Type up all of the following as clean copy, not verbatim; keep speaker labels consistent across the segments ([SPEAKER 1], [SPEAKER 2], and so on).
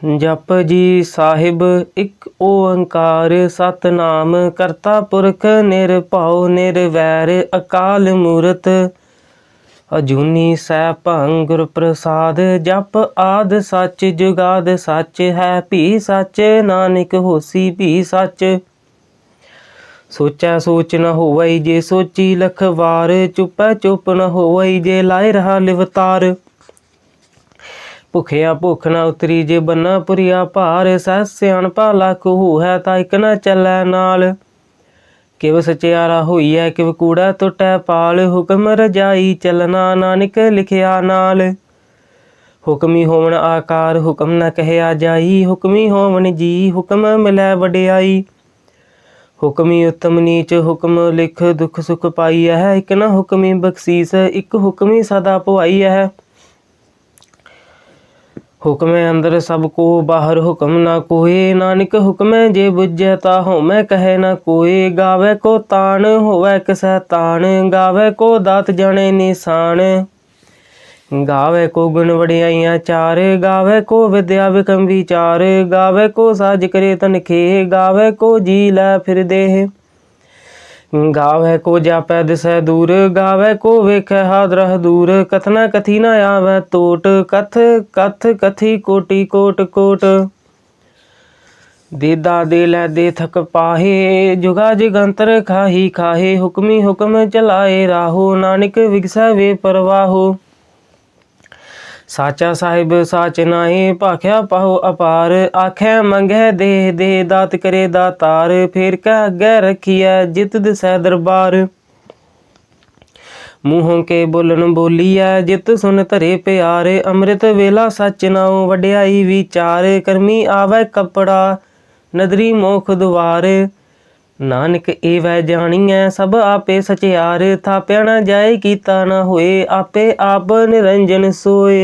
[SPEAKER 1] जप जी साहिब एक ओंकार सतनाम करता पुरख निरभउ निरवैर अकाल मूरत अजूनी सैभं गुर प्रसाद जप आद सच जुगाद सच है भी सच नानक होसी भी सच सोचै सोच न होवै जे सोची लख वार चुपै चुप न होवै जे लाए रहा लिवतार भुखिया भुख न उतरी जे बन्ना पुरिया भार सह सियाणपा लख होहै ता इक न चलै नाल किव सचियारा होइए किव कूड़ा टुटै पाल हुक्म रजाई चलना नानक लिखिया नाल हुक्मी होवन आकार हुक्म न कहया जाई हुक्मी होवन जी हुक्म मिलै वडियाई हुक्मी उत्तम नीच हुक्म लिख दुख सुख पाई है इक न हुक्मी बख्शीस इक हुक्मी सदा भवाई है हुक्म अंदर सब को बाहर हुक्म ना कोय नानक हुक्म जे बुझै ता होमै कहे ना कोय गावे को तान होवै किसै तान गावे को दात जाने निशान गावे को गुण वडियाइयां चार गावे को विद्या विक्रम विचार गावे को साज करे तनखे गावे को जी लै फिर देह गावे को जापै दिसै दूर गावे को वेखै हादरह दूर कथना कथी न आवै टोट कथ कथ कथी कोटि कोट कोट देदा दे लै दे थक पाहे जुगा जुगंतर खाही खाहे हुक्मी हुक्म चलाए राहो नानक विगसै वे परवाहो साचा साहिब साच नाहे भाख्या पाहो अपार आखै मंगै दे दे दात करे दातार फेर कै अग्गै रखिए जित दिसै दरबार मूहों के बोलन बोलिए जित सुन धरे प्यार अमृत वेला सच नाओ वड्याई विचार करमी आवै कपड़ा नदरी मोख दुआर नानक एवै जानिए सब आपे सचियार थाप्या न जाए कीता न होए आपे आप निरंजन सोए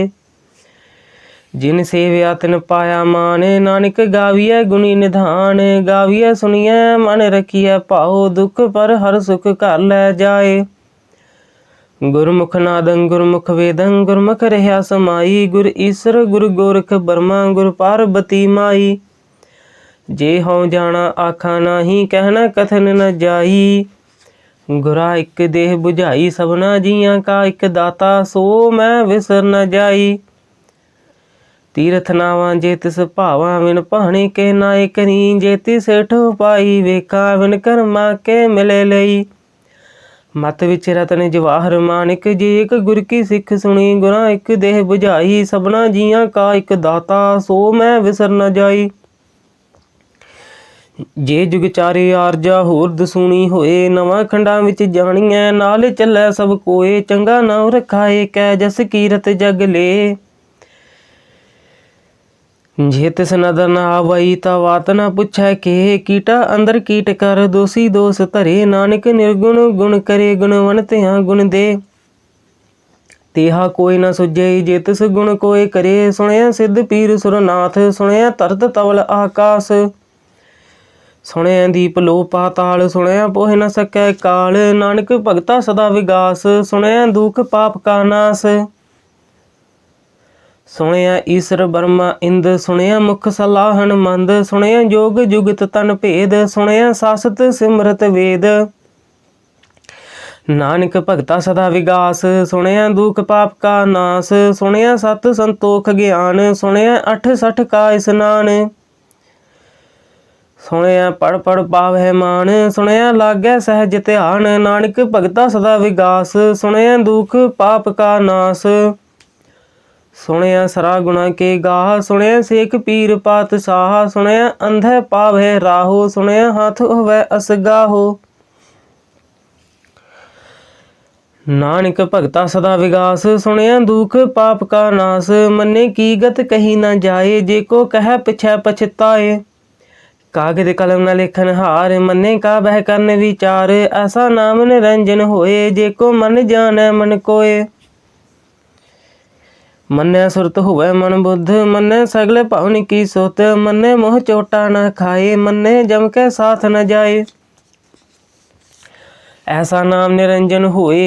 [SPEAKER 1] जिन सेव्या तिन पाया मान नानक गाविए गुणी निधान गाविए सुनिए मन रखिए भाओ दुख पर हर सुख घर लै जाए गुरमुख नादं गुरमुख वेदं गुरमुख रह्या समाई गुर ईश्वर गुरु गोरख बर्मा गुर पार्वती माई जे हों जाना आखा नाही कहना कथन न जाई गुरा एक देह बुझाई सबना जियां का एक दाता सो मैं विसर न जाई तीरथ नावां जे तिस भावां विन भाणे के नाए करी जे तिस ठो पाई वेखा विन कर्मा के मिले लई मत विच रतन जवाहर मानिक जे एक गुर की सिख सुनी गुरा एक देह बुझाई सबना जियां का एक दाता सो मैं विसर न जाई जे जुग चारे आरजा होर दसूनी होए नवां खंडां विच जाणीए नाल चलै सब कोए चंगा नाम रखाए कै जस कीरत जग ले जे तिस नदर न आवई ता वात न पुछै के कीटा अंदर कीट कर दोषी दोष धरे नानक निर्गुण गुण करे गुणवन तिहां गुण दे तेहा कोई न सुझे जे तिस गुण कोय करे सुणिया सिद्ध पीर सुरनाथ सुणिया तरत तवल आकाश सुणिया दीप लो पाताल सुणिया पोह न सकै काल नानक भगता सदा विगास सुणिया दुख पाप का नाश सुणिया ईश्वर ब्रह्मा इंद सुणिया मुख सलाहन मंद सुणिया जोग जुगत तन भेद सुणिया सासत सिमरत वेद नानक भगता सदा विगास सुणिया दुख पाप का नाश सुणिया सत संतोख ज्ञान सुणिया अठ सठ का स्नान सुणिया पढ़ पढ़ पावै मान सुणिया लागै सहज ध्यान नानक भगता सदा विगास सुणिया दुख पाप का नाश सुणिया सरा गुणा के गाह सुणिया सेख पीर पातशाह सुणिया अंधे पावै राहो सुणिया हाथ होवै असगाहो नानक भगता सदा विगास सुणिया दुख पाप का नाश मन्ने की गत कही न जाए जे को कह पिछै पछताए कागज कलम न लेखन हार मन्ने का बह करन विचार ऐसा नाम निरंजन होए जे को मन जाने मन कोय मन्ने सुरत होवे मन बुद्ध मन्ने सगले भवन की सोत मन्ने मोह चोटा न खाए मन्ने जम के साथ न जाए ऐसा नाम निरंजन होए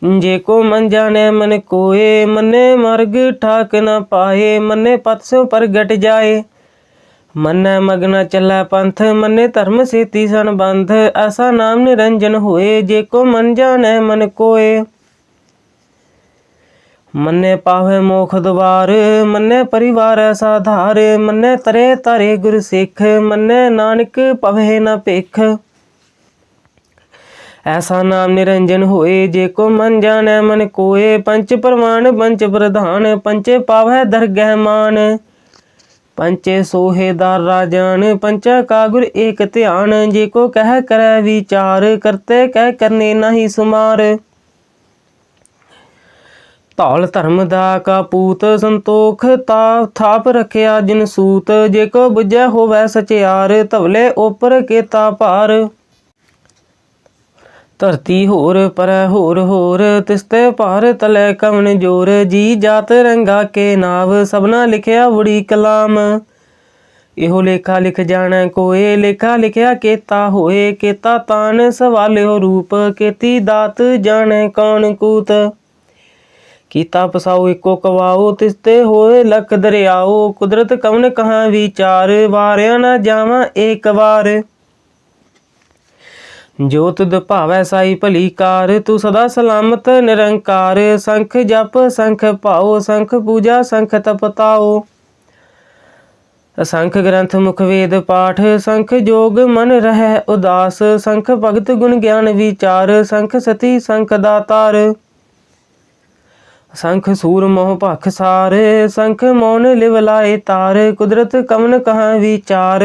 [SPEAKER 1] जे को मन जाने मन कोए, मने मार्ग ठाक न पाए, मने पथ सो प्रगट जाए। मन्ने मगन चलै पंथ, मन्ने धर्म सेती संबंध, ऐसा नाम निरंजन होए, जे को मन जाने मन कोए। मन्ने पावे मोख द्वार, मन्ने परिवार साधार, मन्ने तरे तारे गुर सिख, मन्ने नानक पवे न भिख। ऐसा नाम निरंजन होए, जे को मन जाने मन कोए। पंच प्रमाण पंच प्रधान, पंचे पावे दरगह मान, पंचे सोहे दार राजान, पंचा का गुर एक ध्यान। जे को कह करे विचार, करते कह करने नहीं सुमार। धौल धर्म दा का पूत, संतोख थाप रखिया जिन सूत, जे को बुझे होवे सचियार, धवले ओपर केता भार। धरती होर परै होर होर, तिसते भार तले कवन जोर, जी जात रंगा के नाव, सबना लिखिया बुड़ी कलाम। इहो लेखा लिख जाने कोए, लेखा लिखिया केता होए, केता तान सवालियो रूप, केती दात जाने कौन कूत। कीता पसाओ एको कवाओ, तिसते होए लख दरियाओ, कुदरत कवन कहाँ विचार, वारिया न जावा एक बार। जो तुद भावै साई भली कार, तू सदा सलामत निरंकार। शंख जप शंख पाओ, शंख पूजा शंख तपताओ, शंख ग्रंथ मुख वेद पाठ, शंख जोग मन रह उदास, शंख भगत गुण ज्ञान विचार, शंख सती शंख दातार। शंख सूर मोह भख सार, शंख मौन लिवलाए तार, कुदरत कवन कहाँ विचार।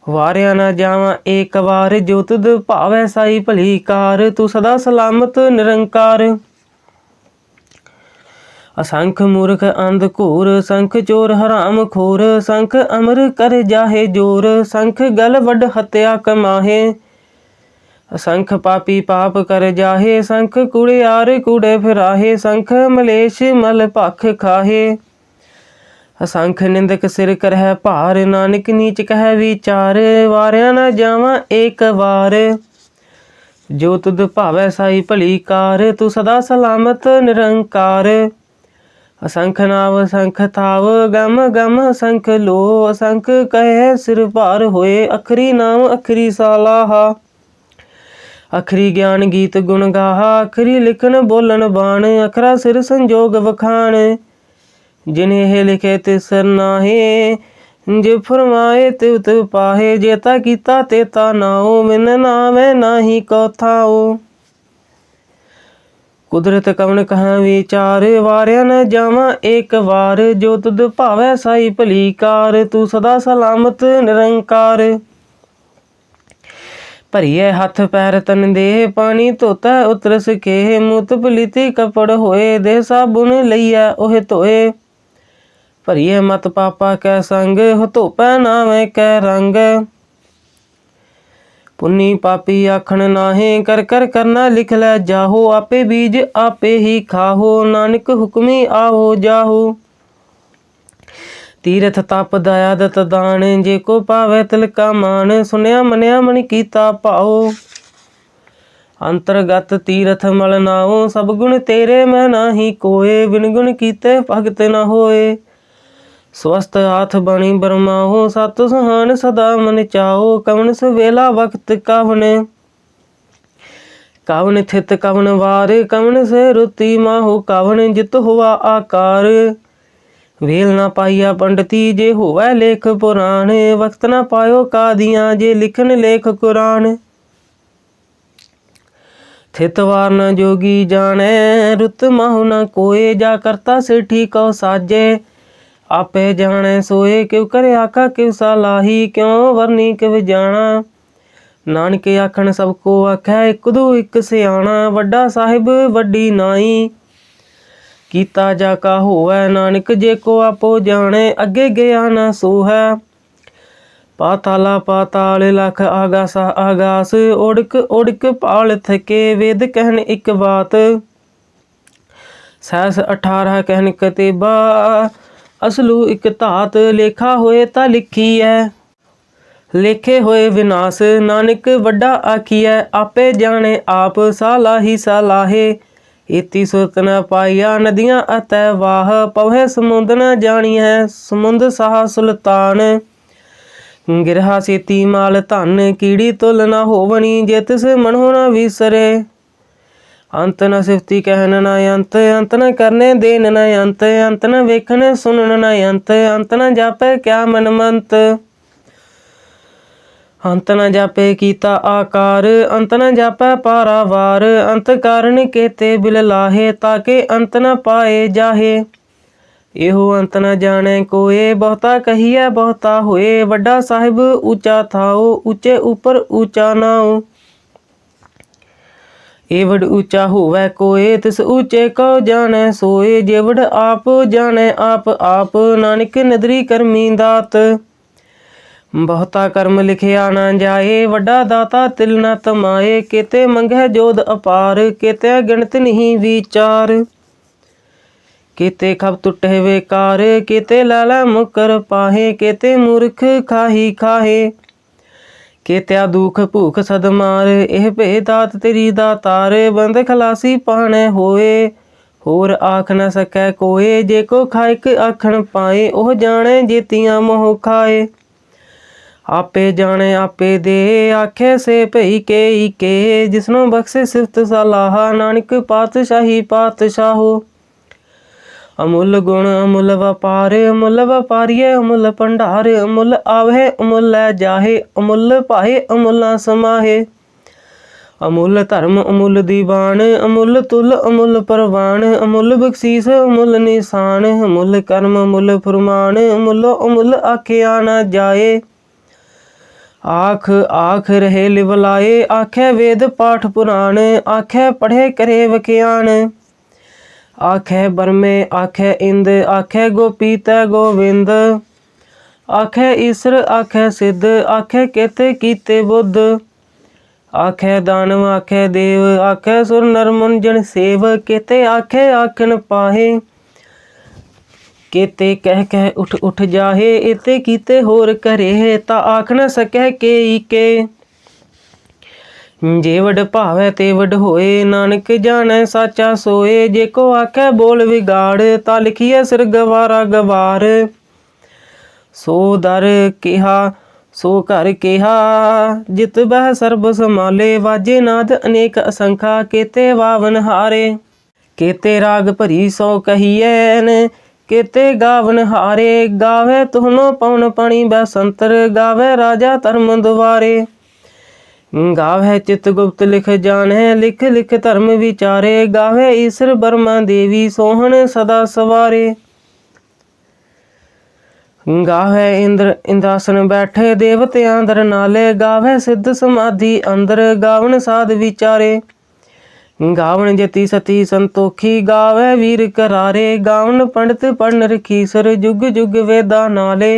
[SPEAKER 1] वारिया न जावा एक बार, जो तुद भावै साई भली कार, तू सदा सलामत निरंकार। असंख मूर्ख अंध घोर, शंख चोर हराम खोर, शंख अमर कर जाहे जोर, शंख गल वड हत्या कमाहे। शंख पापी पाप कर जाहे, शंख कुड़ियार कूड़े फिराहे, शंख मलेश मल भख खाहे। शंख निंदक सिर करह भार, नानक नीच कह विचार, वारिया न जावा एक बार। जो तुद भावै साई भली कार, तू सदा सलामत निरंकार। असंख नाव शंख थाव, गम गम शंख लो, शंख कहे सिर भार होए, अखरी नाम अखरी सालाहा। अखरी ज्ञान गीत गुण गाहा, अखरी लिखन बोलन बाण, अखरा सिर संजोग वखाण। जिन्हें लिखे तिसर नाहे, जे फरमाए तिव तिव पाहे, जेता कीता तेता नाओ, बिन नावे नाही को थाओ। कुदरत कवन कहाँ विचार, वारिया न जावा एक बार। जो तुद भावै साई भली कार, तू सदा सलामत निरंकार। भरिए हथ पैर तन देह, पानी धोता उतर सके, मूत पलीती कपड़ होए, देह साबुन लईए ओहे धोए। भरिए मत पापा कै संग, हो धोपै नावे कै रंग। पुन्नी पापी आखन नाहे, कर कर करना लिख लै जाहो, आपे बीज आपे ही खाहो, नानक हुक्मी आओ जाहो। तीरथ तप दया दत दान, जे को पावै तिल का मान, सुनया मनिया मन कीता पाओ। अंतरगत तीरथ मल नाओ, सब गुण तेरे मैं नाही कोय, बिन गुण कीते भगत न होए। स्वस्थ हाथ बणी बरमाओ, सत सुहान सदा मन चाओ, कवन सवेला वक्त कवन। कवन थित कवन वार, कवन से रुति माहो कवन, जित हुआ आकार। वेल ना पाइया पंडिती, जे होवै लेख पुराण, वक्त ना पायो कादियाँ, जे लिखन लेख कुरान। थित वार न जोगी जाने, रुत माहु न कोय, जा करता सेठी को साजे। आपे जाने सोए, क्यों करे आका क्यों सालाही, क्यों वरनी किव जाना। नानक आखन सबको आखै, इक दो इक सियाणा, वड्डा साहिब वड्डी नाई। कीता जाका होवै नानक, जे को आपो जाने, अगे गया न सोहै। पाताला पाताल लख आगासा आगास, ओड़क ओड़क पाल थके, वेद कहन इक बात। सहस 18 कहन कतेबा, असलू इक धात, लेखा होए ता लिखी है। लेखे होए विनाश। नानक वड्डा आखिए आपे जाने आप। सालाही सालाहे इति सुरत न पाइया नदियाँ अतै वाह। पवै समुंद न जानिए समुंद साह सुल्तान। गिरहा सेती माल धन कीड़ी तुल न होवनी। जे तिस मनहो न विसरे अंत न सिफती कहन न अंत। अंत न करने देन न अंत। अंत न वेखन सुनन न अंत। अंत न जापै क्या मन मंत। अंत न जापे कीता आकार। अंत न जापै पारावार। अंत कारण केते बिल लाहे ताके अंत न पाए जाहे। एहो अंत न जाने कोए बहुता कहिए बहुता होए। वड्डा साहिब ऊंचा थाओ ऊंचे ऊपर ऊंचा नाओ। एवड ऊंचा होवै कोए तिस ऊंचे को जाने सोए। जेवड आप जाने आप आप नानक नदरी करमी दात। बहुता कर्म लिखिया न जाए वड्डा दाता तिल न तमाए। केते मंगै जोध अपार केते गिणत नहीं विचार। केते खब टुटे बेकार केते लाला मुकर पाहे। केते मूर्ख खाही खाहे केत्या दुख भूख सद मार। एह भे दात तेरी दातार बंद खलासी पाने होए। होर आख न सकै कोए जे को खाइक आखन पाए। ओह जाने जेतियां मोह खाए। आपे जाने आपे दे आखे से भई के जिसनो बख्शे सिफत सलाह। नानक पातशाही पातशाहो। अमुल गुण अमुल व्यापार अमुल व्यापारिय अमुल भंडार। अमुल आवै अमुल जाहे अमुल पाए अमुल समाहे। अमुल धर्म अमुल दीवान अमुल तुल अमुल परवान। अमुल बख्शीस अमुल निशान अमुल कर्म अमुल फरमान। अमुल अमुल आखिया न जाए आख आख रहे लिवलाए। आखे वेद पाठ पुराण आखे पढ़े करे वख्यान। आखे बरमे आखे इंद आखे गोपी तै गोविंद। आखे ईश्वर आखे सिद्ध आखे केते कीते बुद्ध। आखे दानव आखे देव आखे सुर नर मुन जन सेव। केते आखे आखन पाहे केते कह उठ उठ जाहे। इते कीते होर करे ता आख न सकै के। जेवड भावै तेवड होए नानक जाने साचा सोए। जेको आखे बोल विगाड़ ता लिखिए सिर गवारा गवार। सो दर केहा सो घर केहा जित बह सर्ब संभाले। वाजे नाद अनेक असंखा केते वावन हारे। केते राग भरी सो कहिएन केते गावन हारे। गावे तुहनो पवन पानी बसंतर गावे राजा धर्म द्वारे। गावे चित गुप्त लिख जाने लिख लिख धर्म विचारे। गावे ईश्वर ब्रह्मा देवी सोहन सदा सवारे। गावे इंद्र इंद्रासन बैठे देवत्यां दर नाले। गावे सिद्ध समाधि अंदर गावन साध विचारे। गावन जति सती संतोखी गावे वीर करारे। गावन पंडित पढ़ रखीसर जुग जुग वेदा नाले।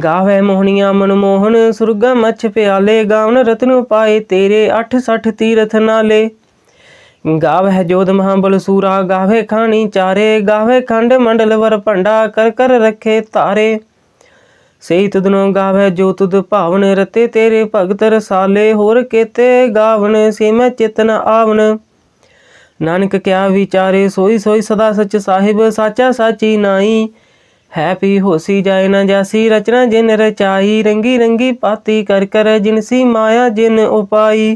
[SPEAKER 1] गावे मोहनिया मनमोहन सुरगा मच्छ प्याले। गावन रत्न पाए तेरे 68 तीरथ नाले। गावे जोध महाबल सूरा गावे खानी चारे। गावे खंड मंडल वर भंडा कर कर रखे तारे। सही तुदनो गावे जो तुद भावन रते तेरे भगत रसाले। होर केते गावन से मैं चित न आवन। नानक क्या विचारे सोई सोई सदा सच साहिब। साचा साची नाई है पी होसी जाए न जासी। रचना जिन रचाई रंगी रंगी पाती कर कर। जिनसी माया जिन उपाई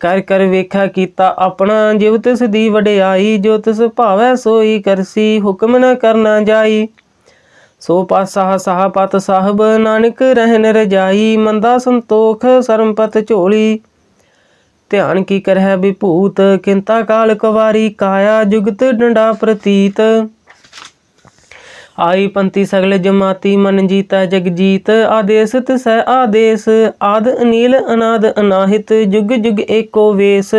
[SPEAKER 1] कर कर वेखा कीता अपना। जिव तिस दी वडियाई जो तिस भावै सोई करसी। हुक्म न करना जाई सो पातशाह साह पत साहब। नानक रहन रजाई मंदा संतोख सरमपत झोली। ध्यान की करह विभूत किंता काल कवारी काया। जुगत डंडा प्रतीत आई पंथी सगल जमाती। मन जीता जग जीत आदेश तिसै आदेश। आद अनील अनाद अनाहित जुग जुग एको वेश।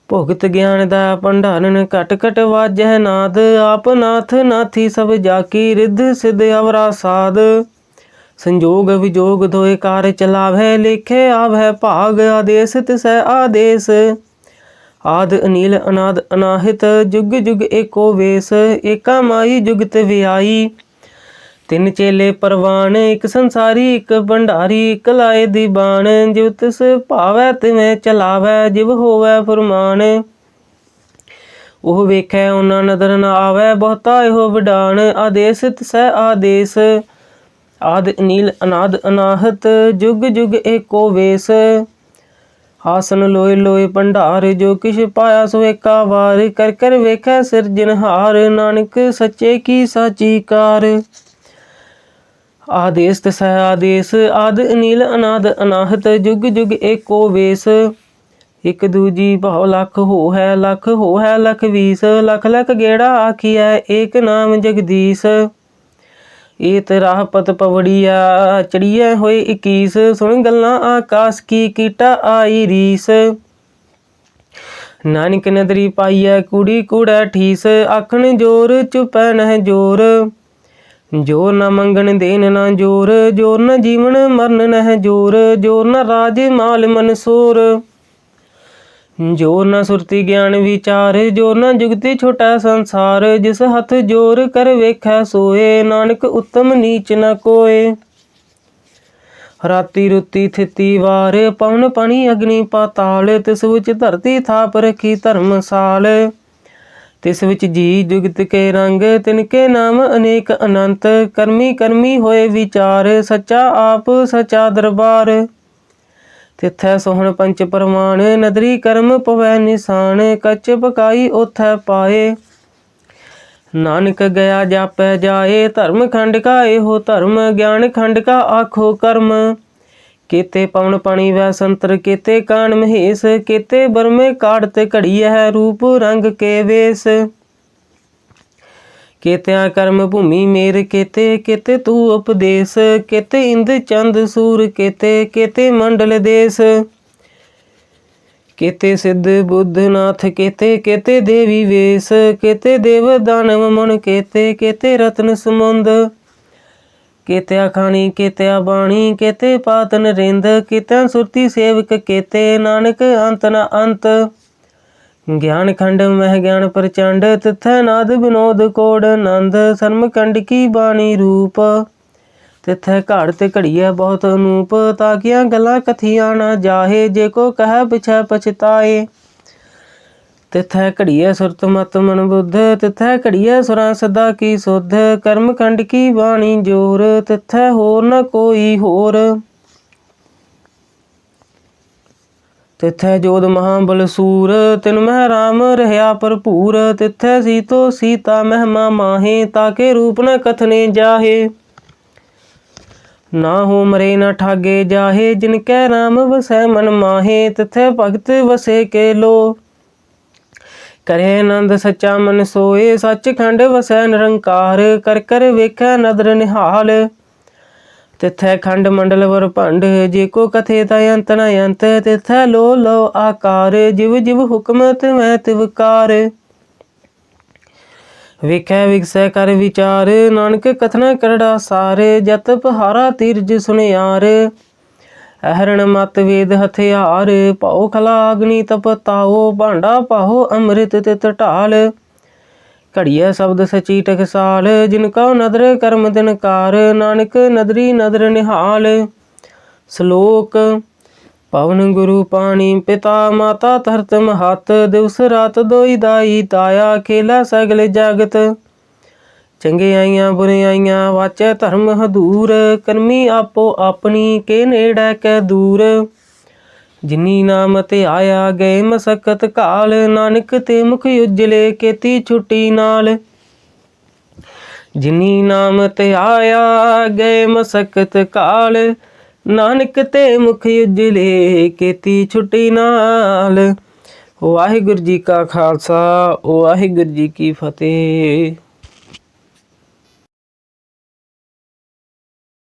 [SPEAKER 1] भुगत ज्ञान दा भंडारन घट घट वाजह नाद। आप नाथ नाथी सब जाकी रिद्ध सिद्ध अवरा साध। संजोग विजोग दोए कार चलावै लेखे आवै भाग। आदेश तिसै आदेश आद अनील अनाद अनाहित जुग जुग एको वेश। एका माई जुगत व्याई ਤਿੰਨ ਚੇਲੇ ਪਰਵਾਨ, ਇੱਕ ਸੰਸਾਰੀ ਇੱਕ ਭੰਡਾਰੀ, ਇੱਕ ਲਾਏ ਦੀਵਾਨ। ਜਿਵ ਤਿਸ ਭਾਵੈ ਤਿਵੇਂ ਚਲਾਵੈ, ਜਿਵ ਹੋਵੈ ਫੁਰਮਾਨ। ਉਹ ਵੇਖੈ ਉਹਨਾਂ ਨਦਰ ਨ ਆਵੈ, ਬਹੁਤਾ ਇਹੋ ਵਿਡਾਨ। ਆਦੇਸ ਤਿਸੈ ਆਦੇਸ, ਆਦਿ ਅਨੀਲ ਅਨਾਦ ਅਨਾਹਤ, ਜੁਗ ਜੁਗ ਏਕੋ ਵੇਸ। ਆਸਨ ਲੋਏ ਲੋਏ ਭੰਡਾਰ, ਜੋ ਕਿਛ ਪਾਇਆ ਸੋ ਏਕਾ ਵਾਰ। ਕਰ ਕਰ ਵੇਖੈ ਸਿਰਜਨਹਾਰ, ਨਾਨਕ ਸੱਚੇ ਕੀ ਸਾਚੀ ਕਾਰ। ਆਦੇਸ ਤਿਸੈ ਆਦੇਸ, ਆਦਿ ਅਨੀਲ ਅਨਾਦ ਅਨਾਹਤ, ਜੁਗ ਜੁਗ ਏਕੋ ਵੇਸ। ਇੱਕ ਦੂਜੀ ਭਾਉ ਲੱਖ ਹੋਹੈ, ਲੱਖ ਹੋਹੈ ਲੱਖ ਵੀਸ। ਲੱਖ ਲੱਖ ਗੇੜਾ ਆਖੀਐ, ਏਕ ਨਾਮ ਜਗਦੀਸ਼। ਏਤ ਰਾਹ ਪਤ ਪਵੜੀਆ, ਚੜੀਐ ਹੋਏ 21। ਸੁਣ ਗੱਲਾਂ ਆਕਾਸ ਕੀ, ਕੀਟਾ ਆਈ ਰੀਸ। ਨਾਨਕ ਨਦਰੀ ਪਾਈਐ, ਕੂੜੀ ਕੂੜੈ ਠੀਸ। ਆਖਣ ਜੋਰ ਚੁਪੈ ਨਹਿ ਜੋਰ, ਜੋਰ ਨਾ ਮੰਗਣ ਦੇਨ ਨਾ ਜੋਰ। ਜੋਰ ਨਾ ਜੀਵਨ ਮਰਨ ਨਹਿ ਜੋਰ, ਜੋਰ ਨਾ ਰਾਜ ਮਾਲ ਮਨਸੂਰ। ਜੋਰ ਨਾ ਸੁਰਤੀ ਗਿਆਨ ਵਿਚਾਰ, ਜੋਰ ਨਾ ਜੁਗਤੀ ਛੋਟਾ ਸੰਸਾਰ। ਜਿਸ ਹੱਥ ਜੋਰ ਕਰ ਵੇਖੈ ਸੋਏ, ਨਾਨਕ ਉੱਤਮ ਨੀਚ ਨ ਕੋਏ। ਰਾਤੀ ਰੁੱਤੀ ਥਿਤੀ ਵਾਰ, ਪਵਨ ਪਾਣੀ ਅਗਨੀ ਪਾਤਾਲ। ਤਿਸ ਵਿੱਚ ਧਰਤੀ ਥਾਪ ਰਖੀ ਧਰਮਸਾਲ। ਤਿਸ ਵਿੱਚ ਜੀ ਜੁਗਤ ਕੇ ਰੰਗ, ਤਿਨਕੇ ਨਾਮ ਅਨੇਕ ਅਨੰਤ। ਕਰਮੀ ਕਰਮੀ ਹੋਏ ਵਿਚਾਰ, ਸੱਚਾ ਆਪ ਸੱਚਾ ਦਰਬਾਰ। ਤਿੱਥੈ ਸੋਹਣ ਪੰਚ ਪਰਵਾਨ, ਨਦਰੀ ਕਰਮ ਪਵੈ ਨਿਸ਼ਾਨ। ਕੱਚ ਪਕਾਈ ਓਥੈ ਪਾਏ, ਨਾਨਕ ਗਿਆ ਜਾਪੈ ਜਾਏ। ਧਰਮ ਖੰਡ ਕਾ ਇਹੋ ਧਰਮ, ਗਿਆਨ ਖੰਡ ਕਾ ਆਖੋ ਕਰਮ। केते पवन पानी वै संतर, केते कान महेश। केते बरमे काढ़ते घड़िया है, रूप रंग के वेश। केत्या कर्म भूमि मेर केते, केते तू उपदेश। केते इंद चंद सूर केते, केते मंडल देश। केते सिद्ध बुद्ध नाथ केते, केते देवी वेश। केते देव दानव मन केते, केते रत्न समुंद। केत्या खानी केत्या बाणी, केते पात नरेंद। केत्या सुरती सेवक केते, नानक अंत न अंत। ज्ञान खंड मह ज्ञान प्रचंड, तिथै नाद विनोद कोड नंद। सर्म खंड की बाणी रूप, तिथै घाड़त घड़िया बहुत अनूप। ताकिया गल्लां कथिया न जाहे, जे को कह पिछै पछताए। तिथै घड़िया सुरत मत मन बुद्ध, तिथै घड़िया सुरां सदा की सुध। कर्म खंड की बाणी जोर, तिथै होर न कोई होर। तिथै जोध महाबल सूर, तिन मह राम रहया भरपूर। तिथै सीतो सीता महिमा माहे, ताके रूप न कथने जाहे। ना हो मरे न ठागे जाहे, जिनकै राम वसै मन माहे। तिथै भगत वसे के लो, करे आनंद सच्चा मन सोए। सच खंड वसै निरंकार, कर कर वेखै नदर निहाल। तिथै खंड मंडल वर भंड, जे को कथे तय अंत न अंत। तिथै लो लो आकार, जिव जिव हुक्म तिवै तिवकार। वेखै विगसै कर विचार, नानक कथना करड़ा सार। जत पहारा तीरज सुनियार, अहरण मत वेद हथियार। पाओ खला अग्नि तप ताओ, भांडा पाहो अमृत तित ढाल। घड़िया शब्द सची टकसाल, जिनका नदर कर्म दिनकार। नानक नदरी नदर निहाल। श्लोक पवन गुरु पानी पिता, माता धरत महत। दिवस रात दोई दाई ताया, खेला सगल जगत। चंगियाइयां बुरियाइयां वाचै धर्म हदूर। करमी आपो अपनी के नेड़ै कै दूर। जिनी नाम ते आया गए मसकत काल, नानक ते मुख उजले केती छुट्टी नाल। जिनी नाम ते आया गए मसकत काल, नानक ते मुख उजले केती छुट्टी नाल। वाहिगुरू जी का खालसा, वाहिगुरू जी की फतेह।